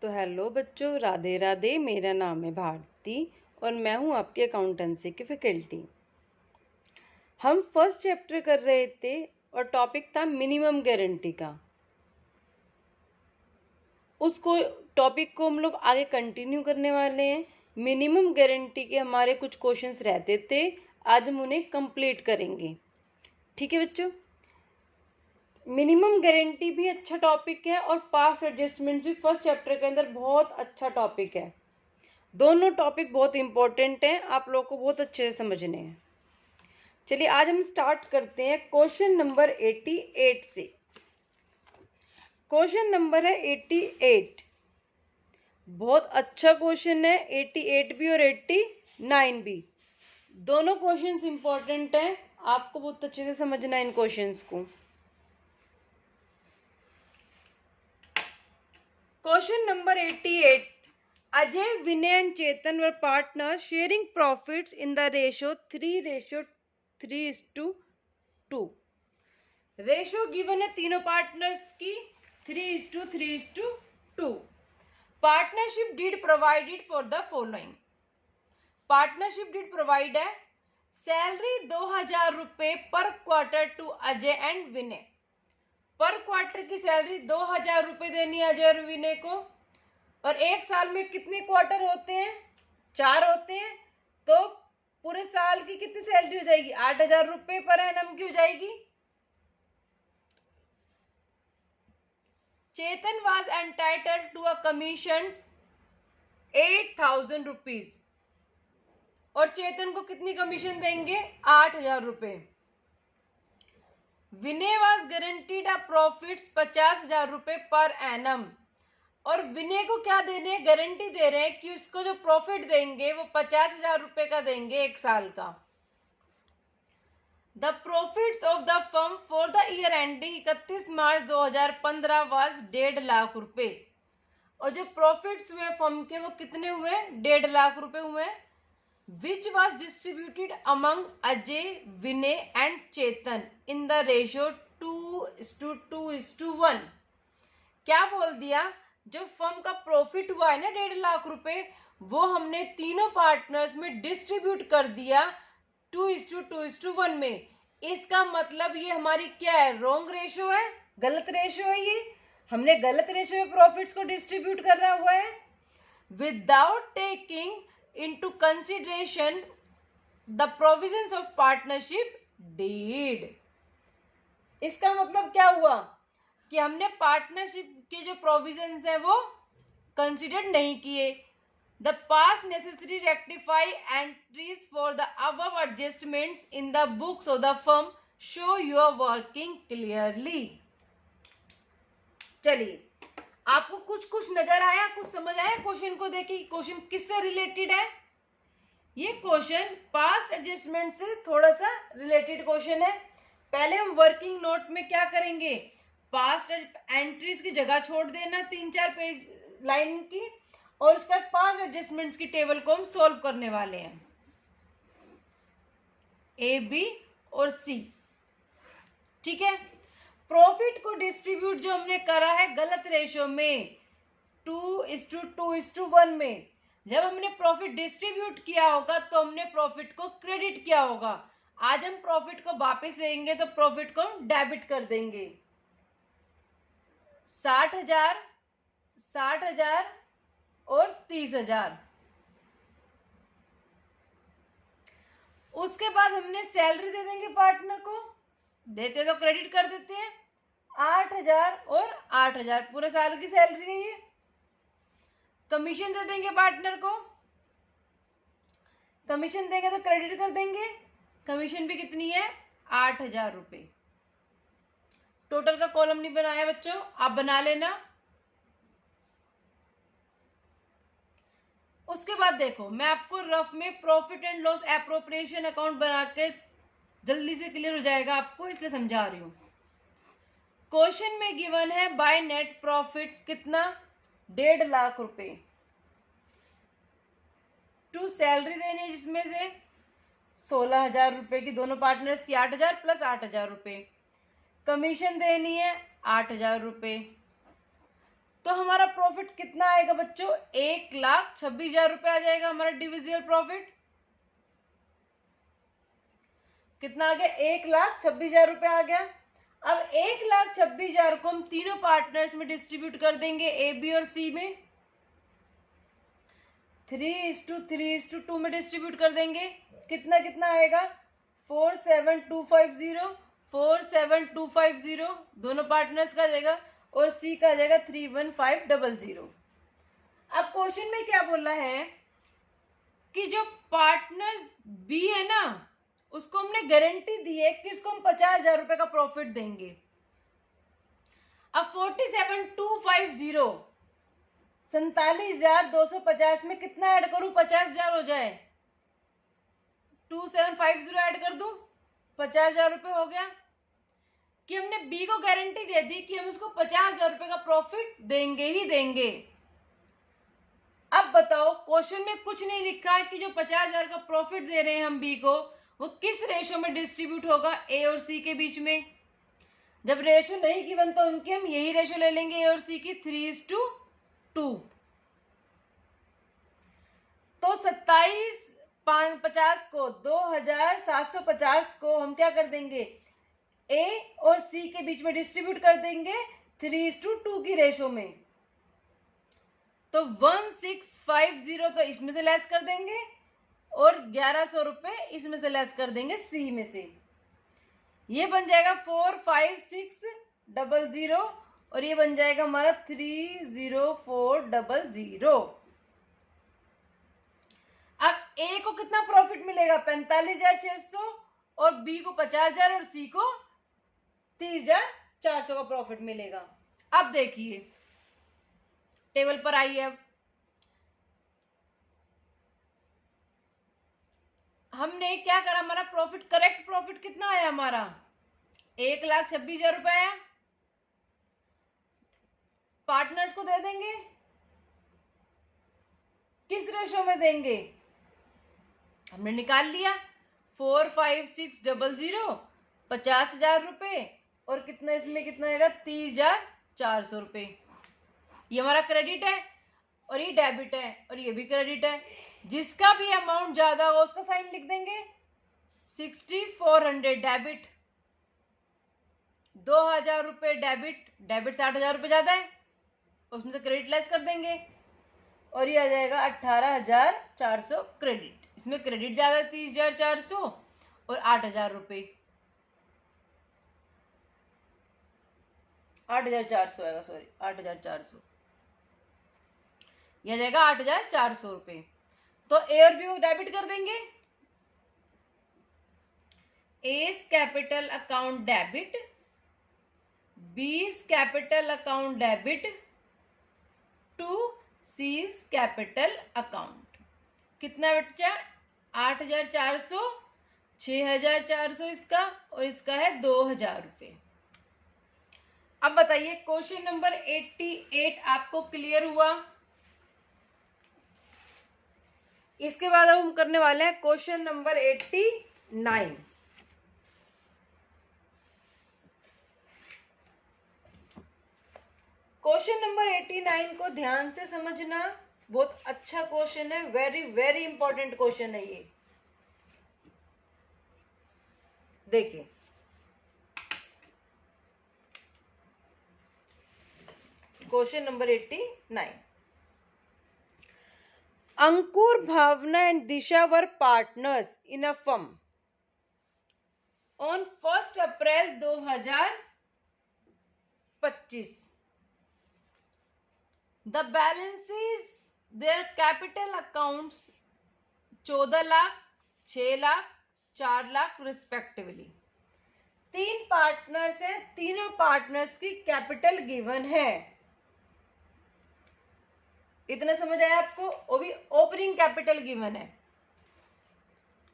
तो हेलो बच्चों, राधे राधे। मेरा नाम है भारती और मैं हूँ आपकी अकाउंटेंसी की फैकल्टी। हम फर्स्ट चैप्टर कर रहे थे और टॉपिक था मिनिमम गारंटी का। उसको टॉपिक को हम लोग आगे कंटिन्यू करने वाले हैं। मिनिमम गारंटी के हमारे कुछ क्वेश्चंस रहते थे, आज हम उन्हें कंप्लीट करेंगे। ठीक है बच्चों, मिनिमम गारंटी भी अच्छा टॉपिक है और पास एडजस्टमेंट भी फर्स्ट चैप्टर के अंदर बहुत अच्छा टॉपिक है। दोनों टॉपिक बहुत इंपॉर्टेंट हैं, आप लोग को बहुत अच्छे से समझने हैं। चलिए आज हम स्टार्ट करते हैं क्वेश्चन नंबर 88 से। क्वेश्चन नंबर है 88। बहुत अच्छा क्वेश्चन है, 88 भी और 89 भी। दोनों क्वेश्चंस इंपॉर्टेंट हैं, आपको बहुत अच्छे से समझना है इन क्वेश्चंस को। Question number 88। Ajay, Vinay and Chetan were partners sharing profits in the ratio 3:3:2। Ratio given है तीनों पार्टनर्स की 3:3:2। Partnership deed provided for the following. Partnership deed provide है सैलरी 2000 रुपए per quarter to Ajay and Vinay. Per quarter की salary 2000 रुपए देनी है अजय और विनय को। और एक साल में कितने क्वार्टर होते हैं? 4 होते हैं। तो पूरे साल की कितनी सैलरी हो जाएगी? 8000 रुपए पर एनम की हो जाएगी। Chetan was entitled to a commission 8000 rupees. और चेतन को कितनी कमीशन देंगे? 8000 रुपए। Vinay was guaranteed a profits 50,000 रुपए पर एनम। और विनय को क्या देने हैं? गारंटी दे रहे हैं कि उसको जो प्रॉफिट देंगे वो 50,000 रुपए का देंगे एक साल का। The profits of the firm for the year ending 31 March 2015 was 1.5 lakh रुपए। और जो प्रॉफिट्स हुए फर्म के वो कितने हुए? 1.5 लाख रुपए हुए। Which was distributed among Ajay, Vinay and Chetan in the ratio 2:2:1। क्या बोल दिया? जो फर्म का प्रॉफिट हुआ है ना 1.5 लाख रुपए, वो हमने तीनों पार्टनर्स में डिस्ट्रीब्यूट कर दिया 2:2:1 में। इसका मतलब ये हमारी क्या है? रॉन्ग रेशियो है, गलत रेशियो है। ये हमने गलत रेशियो में प्रॉफिट्स को डिस्ट्रीब्यूट करना हुआ है without taking into consideration the provisions of partnership deed। इसका मतलब क्या हुआ कि हमने पार्टनरशिप के जो प्रोविजंस है वो कंसिडर नहीं किए। The pass necessary rectify entries for the above adjustments in the books of the firm show your working clearly. चलिए, आपको कुछ कुछ नजर आया, कुछ समझ आया? क्वेश्चन को देखिए, क्वेश्चन किससे रिलेटेड है? ये क्वेश्चन पास्ट एडजस्टमेंट से थोड़ा सा रिलेटेड क्वेश्चन है। पहले हम वर्किंग नोट में क्या करेंगे? पास्ट एंट्रीज की जगह छोड़ देना 3-4 पेज लाइन की, और उसके बाद पास्ट एडजस्टमेंट्स की टेबल को हम सॉल्व करने वाले हैं, ए, बी और सी। ठीक है। प्रॉफिट को डिस्ट्रीब्यूट जो हमने करा है गलत रेशियो में 2:2:1 में। जब हमने प्रॉफिट डिस्ट्रीब्यूट किया होगा तो हमने प्रॉफिट को क्रेडिट किया होगा। आज हम प्रॉफिट को वापस लेंगे तो प्रॉफिट को डेबिट कर देंगे। 60,000, 60,000 और 30,000। उसके बाद हमने सैलरी दे देंगे पार्टनर को, देते तो क्रेडिट कर देते हैं। 8,000 और 8,000 पूरे साल की सैलरी है ये। कमीशन दे देंगे पार्टनर को, कमीशन देंगे तो क्रेडिट कर देंगे। कमीशन भी कितनी है? 8,000 रुपए। टोटल का कॉलम नहीं बनाया बच्चों, आप बना लेना। उसके बाद देखो, मैं आपको रफ में profit and loss appropriation account बना के जल्दी से क्लियर हो जाएगा आपको, इसलिए समझा रही हूं। क्वेश्चन में गिवन है बाय नेट प्रॉफिट कितना? 1.5 लाख रुपए। टू सैलरी देनी है जिसमें से 16,000 रुपए की, दोनों पार्टनर्स की 8,000 प्लस 8,000 रुपए। कमीशन देनी है 8,000 रुपए। तो हमारा प्रॉफिट कितना आएगा बच्चों? 1,26,000 रुपए आ जाएगा हमारा डिविजिबल प्रॉफिट। कितना आ गया? 1,26,000 रुपए आ गया। अब 1,26,000 को हम तीनों पार्टनर्स में डिस्ट्रीब्यूट कर देंगे, ए, बी और सी में। 3:3:2 में डिस्ट्रीब्यूट कर देंगे। कितना कितना आएगा? 4,7,250, 4,7,250 दोनों पार्टनर्स का आ जाएगा, और सी का आ जाएगा 3,1,500। अब क्वेश्चन में क्या बोला है कि जो पार्टनर बी है ना, उसको हमने गारंटी दी है कि उसको हम 50,000 रुपए का प्रॉफिट देंगे। अब 47,250 47,250 में कितना ऐड करूं? 50,000 हो जाए, 2,750 ऐड कर दूं, 50,000 रुपए हो गया। कि हमने बी को गारंटी दे दी कि हम उसको 50,000 रुपए का प्रॉफिट देंगे ही देंगे। अब बताओ, क्वेश्चन में कुछ नहीं लिखा है कि जो 50,000 का प्रॉफिट दे रहे हैं हम बी को, वो किस रेशो में डिस्ट्रीब्यूट होगा ए और सी के बीच में। जब रेशो नहीं गिवन तो उनकी हम यही रेशो ले लेंगे, ए और सी की 3:2। तो 27,50 को 2,750 को हम क्या कर देंगे? ए और सी के बीच में डिस्ट्रीब्यूट कर देंगे 3:2 की रेशो में। तो 1,650 तो इसमें से लेस कर देंगे, और 1,100 रुपए इसमें से लेस कर देंगे सी में से। ये बन जाएगा 4,5,600, और ये बन जाएगा हमारा 3,04,00। अब ए को कितना प्रॉफिट मिलेगा? 45,600, और बी को 50,000 और सी को 30,400 का प्रॉफिट मिलेगा। अब देखिए टेबल पर आइए। अब हमने क्या करा? हमारा प्रॉफिट, करेक्ट प्रॉफिट कितना आया हमारा? 1,26,000 रुपए आया। पार्टनर्स को दे देंगे, किस रेशो में देंगे? हमने निकाल लिया, 4,5,600 50,000 रुपए, और कितना इसमें कितना आएगा? 30,400 रुपए। ये हमारा क्रेडिट है, और ये डेबिट है, और ये भी क्रेडिट है। जिसका भी अमाउंट ज्यादा होगा उसका साइन लिख देंगे। 6,400 डेबिट, 2,000 रुपए डेबिट, डेबिट से 8,000 रुपए ज्यादा है, उसमें से क्रेडिट लेस कर देंगे, और ये आ जाएगा 18,400 क्रेडिट। इसमें क्रेडिट ज्यादा 30,400 और 8,000 रुपए, 8,400 आएगा, सॉरी 8,400, यह जाएगा 8,400 रुपए। तो ए और बी को डेबिट कर देंगे। A's capital account debit, B's capital account debit to C's capital account. कितना बचा? 8,400, 6,400 इसका, और इसका है 2,000 रुपए। अब बताइए क्वेश्चन नंबर 88 आपको क्लियर हुआ? इसके बाद अब हम करने वाले हैं क्वेश्चन नंबर 89। क्वेश्चन नंबर 89 को ध्यान से समझना, बहुत अच्छा क्वेश्चन है, वेरी वेरी इंपॉर्टेंट क्वेश्चन है ये। देखिए question number 89। Ankur, Bhavna and Disha were partners in a firm on 1st April 2025. The balances their capital accounts 14 lakh, 6 lakh, 4 lakh respectively. तीन पार्टनर्स हैं, तीनों पार्टनर्स की कैपिटल गिवन है। इतना समझ आया आपको? वो भी ओपनिंग कैपिटल गिवन है।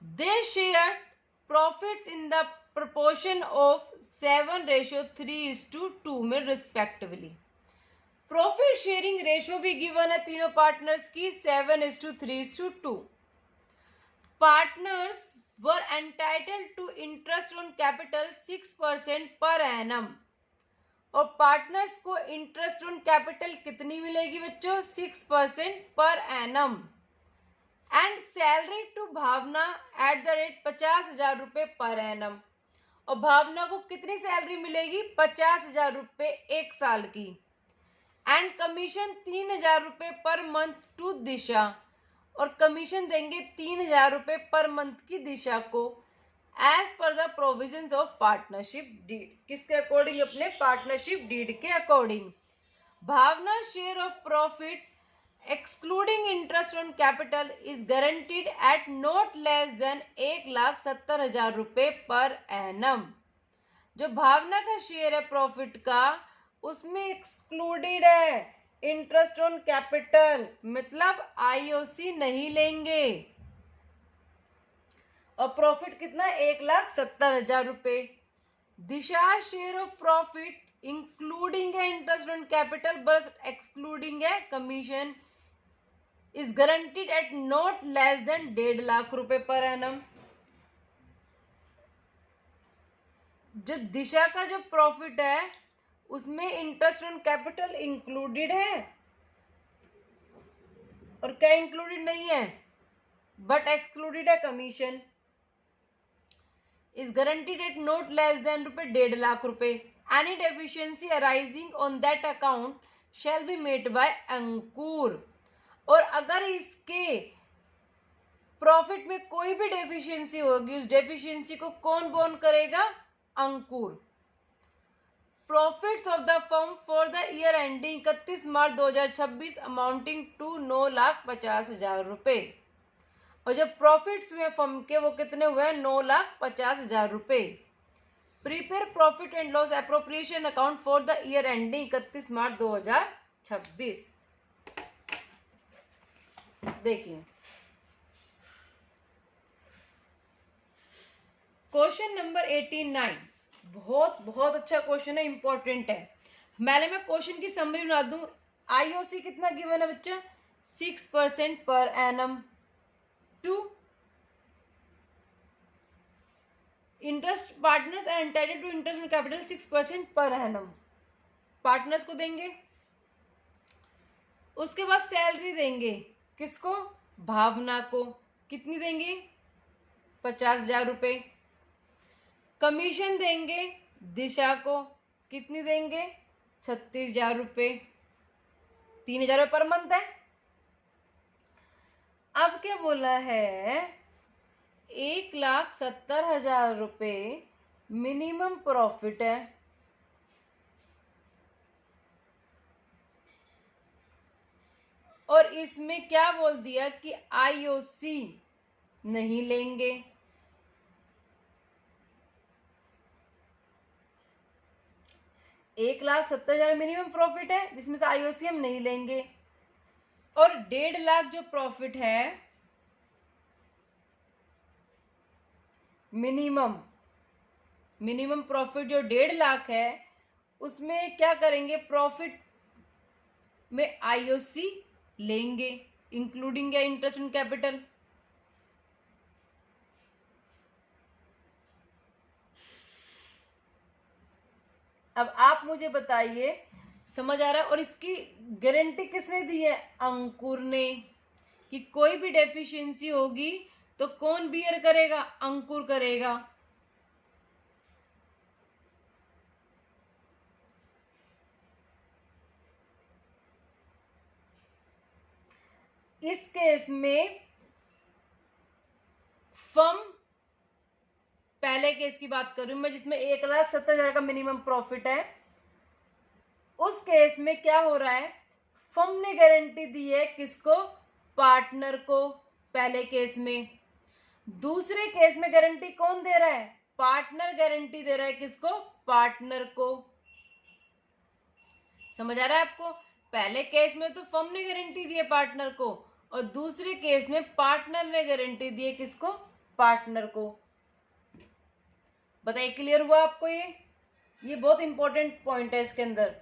They share profits in the proportion of 7:3:2 में रिस्पेक्टिवली। प्रॉफिट शेयरिंग रेशियो भी गिवन है तीनों पार्टनर्स की 7:3:2। Partners were entitled to interest on capital 6% per annum और पार्टनर्स को इंटरेस्ट ऑन कैपिटल कितनी मिलेगी बच्चों? 6% पर annum. And salary to Bhavana at the rate 50,000 रुपए पर एनम। और भावना को कितनी सैलरी मिलेगी? 50,000 रुपए एक साल की। एंड कमीशन 3,000 रुपए पर मंथ टू दिशा, और कमीशन देंगे 3,000 रुपए पर मंथ की दिशा को as per the provisions of partnership deed. किसके अकॉर्डिंग? अपने पार्टनरशिप डीड के according. Bhavana share of profit excluding interest on capital is guaranteed at not less than 1,70,000 रुपए पर एनम। जो भावना का शेयर है प्रॉफिट का, उसमें एक्सक्लूडेड है इंटरेस्ट ऑन कैपिटल, मतलब आईओसी नहीं लेंगे। और प्रॉफिट कितना? 1,70,000 रुपए। Disha share of profit including है इंटरेस्ट ऑन कैपिटल बस एक्सक्लूडिंग है commission, is guaranteed at not less than 1.5 lakh रुपए पर एनम। जो दिशा का जो प्रॉफिट है उसमें इंटरेस्ट ऑन कैपिटल इंक्लूडेड है, और क्या इंक्लूडेड नहीं है? बट एक्सक्लूडेड है commission, is guaranteed at not less than रुपए 1.5 लाख रुपए। Any deficiency arising on that account shall be made by अंकुर। और अगर इसके प्रॉफिट में कोई भी डेफिशिएंसी होगी, उस डेफिशिएंसी को कौन बोन करेगा? Ankur. Profits of the firm for the year ending 31 March 2026 amounting to 9,50,000 रुपए। और जो प्रॉफिट्स हुए फर्म के वो कितने हुए? 9,50,000 रुपए। Prepare profit and loss appropriation account for the year ending 31 March 2026। देखिए क्वेश्चन नंबर 89 बहुत बहुत अच्छा क्वेश्चन है, इंपॉर्टेंट है। पहले मैं क्वेश्चन की समरी बना दूं। आईओसी कितना गिवन है बच्चा? 6% पर annum to interest partners are entitled to interest on capital 6% per annum, partners को देंगे। उसके बाद सैलरी देंगे किसको? भावना को। कितनी देंगे? 50,000 रुपए। कमीशन देंगे दिशा को। कितनी देंगे? 36,000 रुपए। 3,000 रुपए पर मंथ है। अब क्या बोला है? 1,70,000 रुपए मिनिमम प्रॉफिट है। और इसमें क्या बोल दिया कि आईओसी नहीं लेंगे। एक 1,70,000 मिनिमम प्रॉफिट है जिसमें से आईओसी हम नहीं लेंगे। और 1.5 लाख जो प्रॉफिट है मिनिमम प्रॉफिट जो 1.5 लाख है उसमें क्या करेंगे? प्रॉफिट में आईओसी लेंगे, इंक्लूडिंग है इंटरेस्ट ऑन कैपिटल। अब आप मुझे बताइए समझ आ रहा है? और इसकी गारंटी किसने दी है? अंकुर ने, कि कोई भी डेफिशिएंसी होगी तो कौन बियर करेगा? अंकुर करेगा। इस केस में फर्म, पहले केस की बात कर रही हूं मैं जिसमें 1,70,000 का मिनिमम प्रॉफिट है, उस केस में क्या हो रहा है? फर्म ने गारंटी दी है किसको? पार्टनर को, पहले केस में। दूसरे केस में गारंटी कौन दे रहा है? पार्टनर गारंटी दे रहा है किसको? पार्टनर को। समझ आ रहा है आपको? पहले केस में तो फर्म ने गारंटी दी है पार्टनर को, और दूसरे केस में पार्टनर ने गारंटी दी है किसको? पार्टनर को। बताइए क्लियर हुआ आपको? ये बहुत इंपॉर्टेंट पॉइंट है इसके अंदर।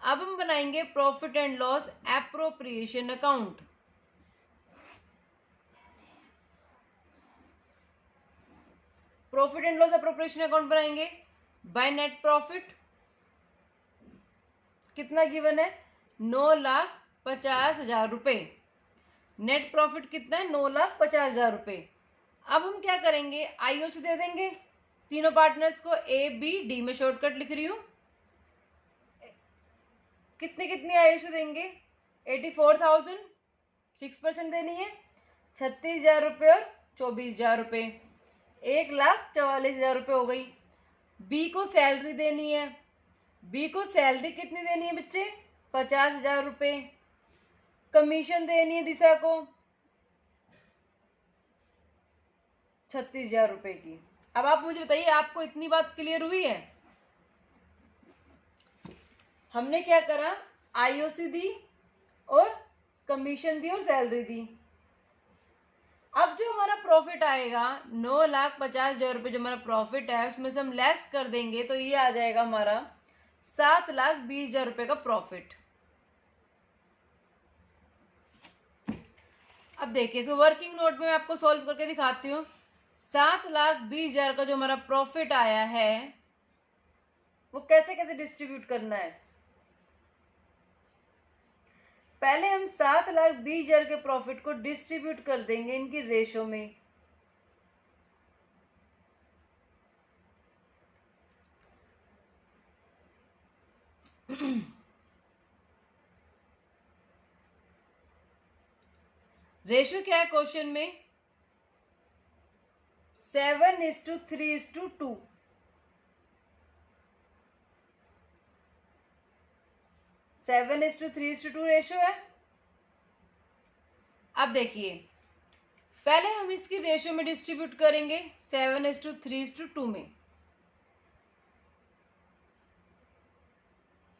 अब हम बनाएंगे profit and loss appropriation account. Profit and loss appropriation account बनाएंगे बाय नेट प्रॉफिट कितना गिवन है? 9,50,000 रुपए। नेट प्रॉफिट कितना है? 9,50,000 रुपए। अब हम क्या करेंगे, आईओसी दे देंगे तीनों पार्टनर्स को, ए बी डी में शॉर्टकट लिख रही हूं। कितने कितने आईओसी देंगे? 84,000, 6% देनी है, 36,000 रुपये और 24,000 रुपये, 1,44,000 रुपये हो गई। बी को सैलरी देनी है, बी को सैलरी कितनी देनी है बच्चे? 50,000 रुपये। कमीशन देनी है दिशा को 36,000 रुपये की। अब आप मुझे बताइए, आपको इतनी बात क्लियर हुई है? हमने क्या करा, आईओसी दी और कमीशन दी और सैलरी दी। अब जो हमारा प्रॉफिट आएगा 9,50,000 रुपये, जो हमारा प्रॉफिट है उसमें से हम लेस कर देंगे तो ये आ जाएगा हमारा 7,20,000 रुपये का प्रॉफिट। अब देखिए, इसको वर्किंग नोट में मैं आपको सॉल्व करके दिखाती हूँ। 7,20,000 का जो हमारा प्रॉफिट आया है वो कैसे कैसे डिस्ट्रीब्यूट करना है। पहले हम 7,20,000 के प्रॉफिट को डिस्ट्रीब्यूट कर देंगे इनकी रेशो में। रेशो क्या है क्वेश्चन में? 7:3:2। 7:3:2 रेशो है। अब देखिए, पहले हम इसकी रेशो में डिस्ट्रीब्यूट करेंगे 7:3:2 में।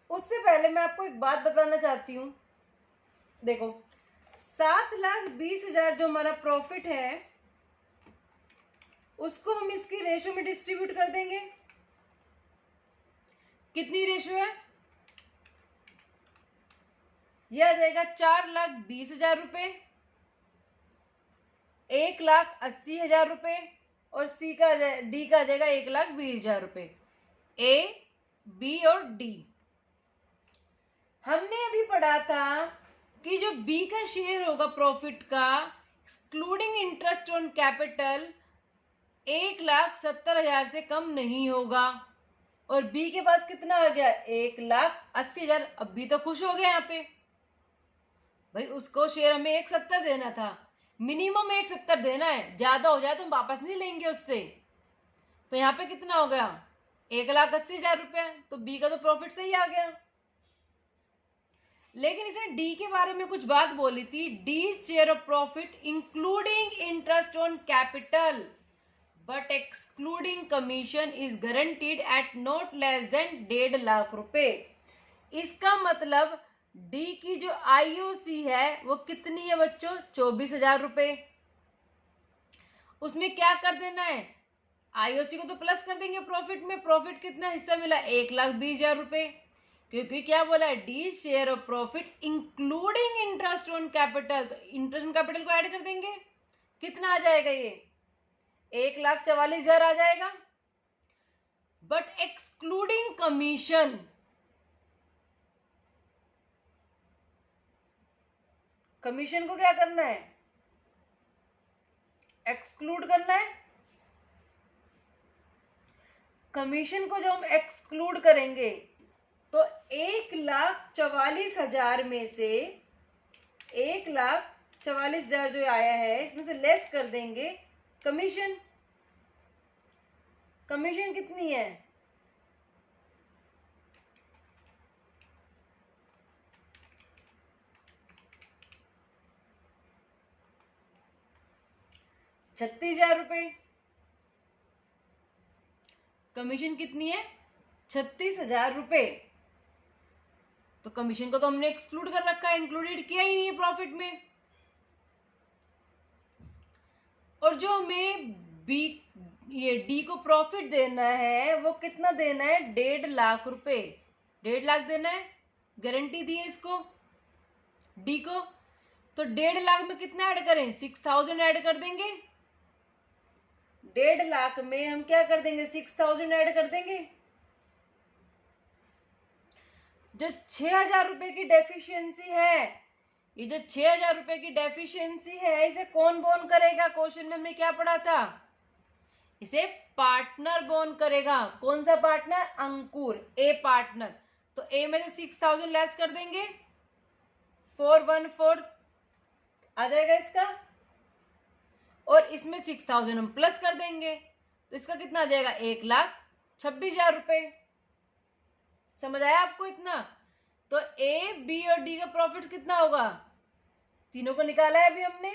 उससे पहले मैं आपको एक बात बताना चाहती हूं। देखो, 7,20,000 जो हमारा प्रॉफिट है उसको हम इसकी रेशो में डिस्ट्रीब्यूट कर देंगे। कितनी रेशो है? यह आ जाएगा 4,20,000 रुपये, 1,80,000 रुपये और सी का डी का आ जाएगा 1,20,000 रुपये। ए, बी और डी। हमने अभी पढ़ा था कि जो बी का शेयर होगा प्रॉफिट का, एक्सक्लूडिंग इंटरेस्ट ऑन कैपिटल, 1,70,000 से कम नहीं होगा। और बी के पास कितना आ गया? 1,80,000। अब बी तो खुश हो गया यहाँ पे, भाई उसको शेयर हमें 1,70 देना था, मिनिमम 1,70 देना है, ज्यादा हो जाए तो हम वापस नहीं लेंगे उससे। तो यहाँ पे कितना हो गया? 1,80,000 रुपया। तो बी का तो प्रॉफिट सही आ गया। लेकिन इसने डी के बारे में कुछ बात बोली थी, D share of profit including interest on capital but excluding commission is guaranteed at not less than 1.5 lakh रुपए। इसका मतलब डी की जो आईओसी है वो कितनी है बच्चों? 24,000 रुपए। उसमें क्या कर देना है, आईओसी को तो प्लस कर देंगे प्रॉफिट में। प्रॉफिट कितना हिस्सा मिला? 1,20,000 रुपए। क्योंकि क्या बोला है? D share of profit including interest on capital, तो इंटरेस्ट ऑन कैपिटल को ऐड कर देंगे। कितना आ जाएगा? ये 1,44,000 आ जाएगा। बट एक्सक्लूडिंग कमीशन, कमीशन को क्या करना है? एक्सक्लूड करना है। कमीशन को जो हम एक्सक्लूड करेंगे तो 1,44,000 में से 1,44,000 जो आया है इसमें से लेस कर देंगे कमीशन। कमीशन कितनी है? ₹36,000। कमीशन कितनी है? 36,000 रुपए। तो कमीशन को तो हमने एक्सक्लूड कर रखा है, इंक्लूडेड किया ही नहीं है प्रॉफिट में। और जो हमें बी, ये डी को प्रॉफिट देना है वो कितना देना है? 1.5 लाख रुपए। 1.5 लाख देना है, गारंटी दी है इसको डी को। तो 1.5 लाख में कितना ऐड करें? 6,000 ऐड कर देंगे। 1.5 लाख में हम क्या कर देंगे? 6,000 ऐड कर देंगे। जो 6,000 रुपए की डेफिशिएंसी है, ये जो 6,000 रुपए की डेफिशिएंसी है, इसे कौन बोन करेगा? क्वेश्चन में हमने क्या पढ़ा था? इसे पार्टनर बोन करेगा। कौन सा पार्टनर? अंकुर, ए पार्टनर। तो ए में से 6,000 लेस कर देंगे, 414 आ जाएगा इसका, और इसमें 6,000 हम प्लस कर देंगे, तो इसका कितना आ जाएगा? 1,26,000 रुपए। समझ आया आपको इतना? तो ए, बी और डी का प्रॉफिट कितना होगा? तीनों को निकाला है अभी हमने,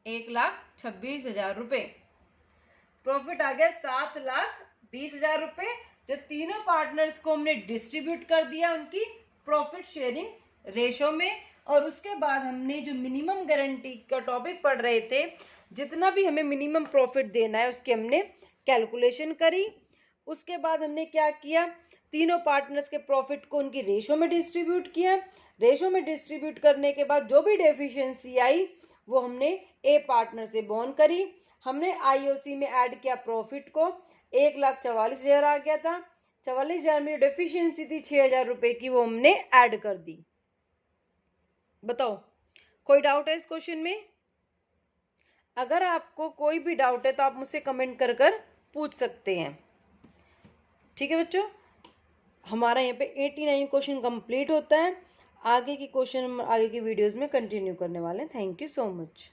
1,26,000 रुपए। प्रॉफिट आ गया 7,20,000 रुपए, जो तीनों पार्टनर्स को हमने डिस्ट्रीब्यूट कर दिया उनकी प्रॉफिट शेयरिंग रेशो में। और उसके बाद हमने जो मिनिमम गारंटी का टॉपिक पढ़ रहे थे, जितना भी हमें मिनिमम प्रॉफिट देना है उसकी हमने कैलकुलेशन करी। उसके बाद हमने क्या किया? तीनों पार्टनर्स के प्रॉफिट को उनकी रेशो में डिस्ट्रीब्यूट किया। रेशो में डिस्ट्रीब्यूट करने के बाद जो भी डेफिशिएंसी आई वो हमने ए पार्टनर से बोन करी। हमने आईओसी में ऐड किया प्रॉफिट को, 1,44,000 आ गया था। 44,000 में डेफिशिएंसी थी 6,000 रुपए की, वो हमने ऐड कर दी। बताओ, कोई डाउट है इस क्वेश्चन में? अगर आपको कोई भी डाउट है तो आप मुझसे कमेंट कर पूछ सकते हैं। ठीक है बच्चों, हमारा यहाँ पे 89 क्वेश्चन कंप्लीट होता है। आगे की क्वेश्चन हम आगे की वीडियोस में कंटिन्यू करने वाले हैं। Thank you so much.